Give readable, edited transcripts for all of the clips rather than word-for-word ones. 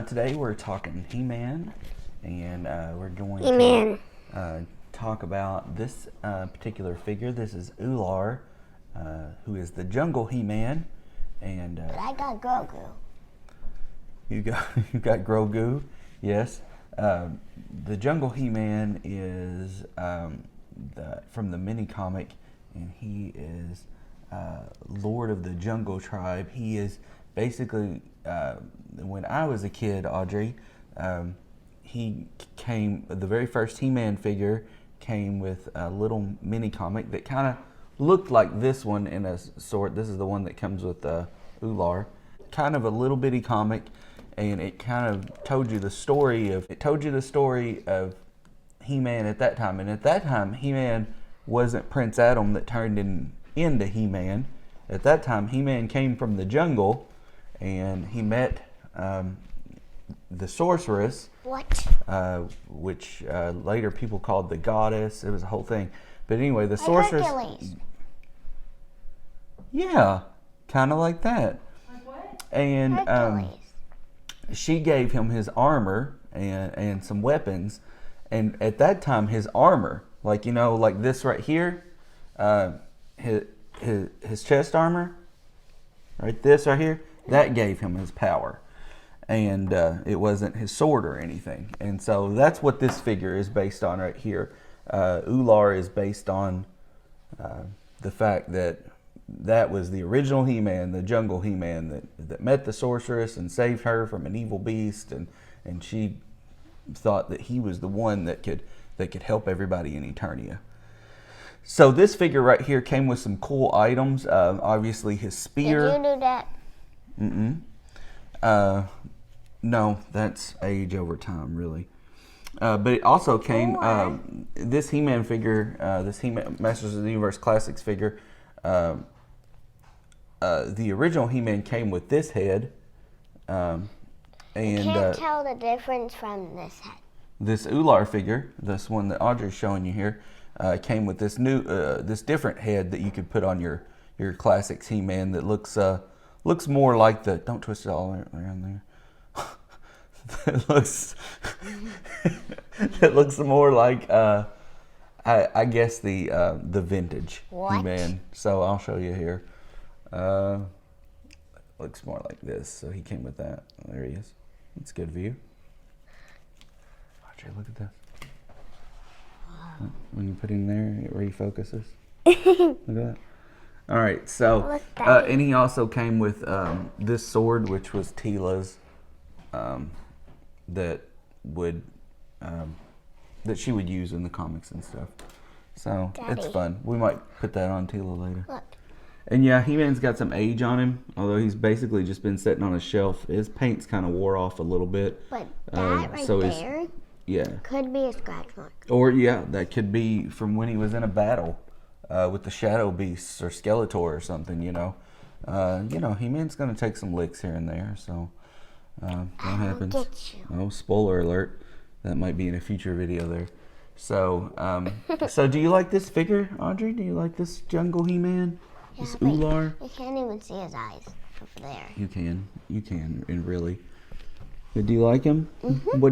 Today we're talking He-Man, and we're going to talk about this particular figure. This is Ular, who is the Jungle He-Man, and but I got Grogu. You got Grogu, yes. The Jungle He-Man is from the mini comic, and he is Lord of the Jungle Tribe. He is basically, when I was a kid, Audrey, he came, the very first He-Man figure came with a little mini comic that kind of looked like this one in a sort. This is the one that comes with Ular. Kind of a little bitty comic, and it kind of told you the story of He-Man at that time. And at that time, He-Man wasn't Prince Adam that turned into He-Man. At that time, He-Man came from the jungle, and he met the sorceress, which later people called the goddess. It was a whole thing. But anyway, the sorceress. Hercules. Yeah, kind of like that. Like what? And Hercules. she gave him his armor and some weapons. And at that time, his armor, like this right here, his chest armor, right, this right here, that gave him his power. And it wasn't his sword or anything. And so that's what this figure is based on right here. Ular is based on the fact that was the original He-Man, the jungle He-Man that met the sorceress and saved her from an evil beast, and she thought that he was the one that could help everybody in Eternia. So this figure right here came with some cool items. Obviously his spear. Did you do that? No, that's age over time, really. But it also came, this He-Man figure, this He-Man Masters of the Universe Classics figure, the original He-Man came with this head. And I can't tell the difference from this head. This Ular figure, this one that Audrey's showing you here, came with this new, this different head that you could put on your Classics He-Man that looks more like the, don't twist it all around there. It looks more like I guess the vintage He-Man. So I'll show you here. Looks more like this. So he came with that. There he is. That's a good view. Audrey, look at this. When you put him there, it refocuses. Look at that. All right. So and he also came with this sword, which was Teela's. That she would use in the comics and stuff. So it's fun. We might put that on Teela later. Look. And yeah, He-Man's got some age on him, although he's basically just been sitting on a shelf. His paint's kind of wore off a little bit. But that there could be a scratch mark. Or yeah, that could be from when he was in a battle with the Shadow Beasts or Skeletor or something. He-Man's gonna take some licks here and there. So that happens. Oh, spoiler alert! That might be in a future video there. So, so do you like this figure, Audrey? Do you like this Jungle He-Man? This Ular? You can't even see his eyes over there. You can, and really. But do you like him? Mm-hmm. What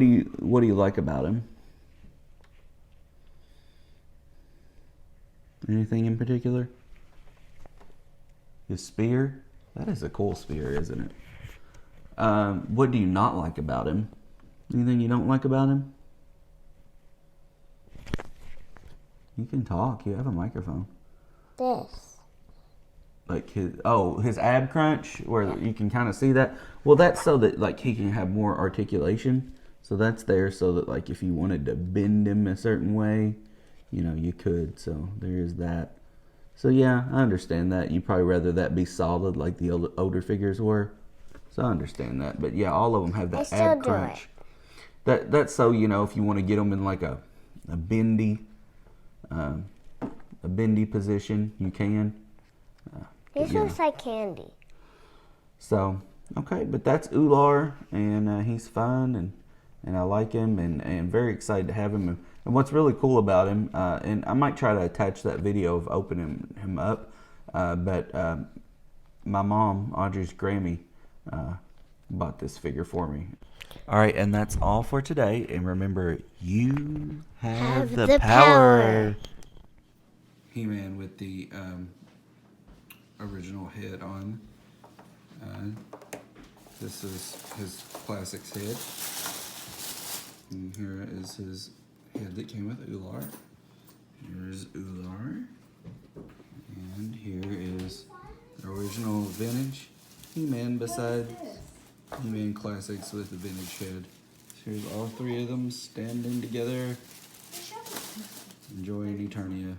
do you like about him? Anything in particular? His spear? That is a cool spear, isn't it? What do you not like about him? Anything you don't like about him? You can talk. You have a microphone. This. Like his ab crunch, where you can kind of see that. Well, that's so that like he can have more articulation. So that's there so that like if you wanted to bend him a certain way, you could. So there is that. So yeah, I understand that. You probably rather that be solid like the older figures were. So I understand that. But yeah, all of them have that ab crunch. That's so if you want to get them in like a bendy position, you can. This looks like candy. So okay, but that's Ular, and he's fun, and I like him, and very excited to have him. And what's really cool about him, and I might try to attach that video of opening him up, but my mom, Audrey's Grammy, bought this figure for me. All right, and that's all for today. And remember, you have the the power. He-Man with the original head on. This is his classics head. And here is his head that came with Ular. Here's Ular. And here is the original vintage He-Man beside He-Man classics with the vintage head. So here's all three of them standing together, enjoying Eternia.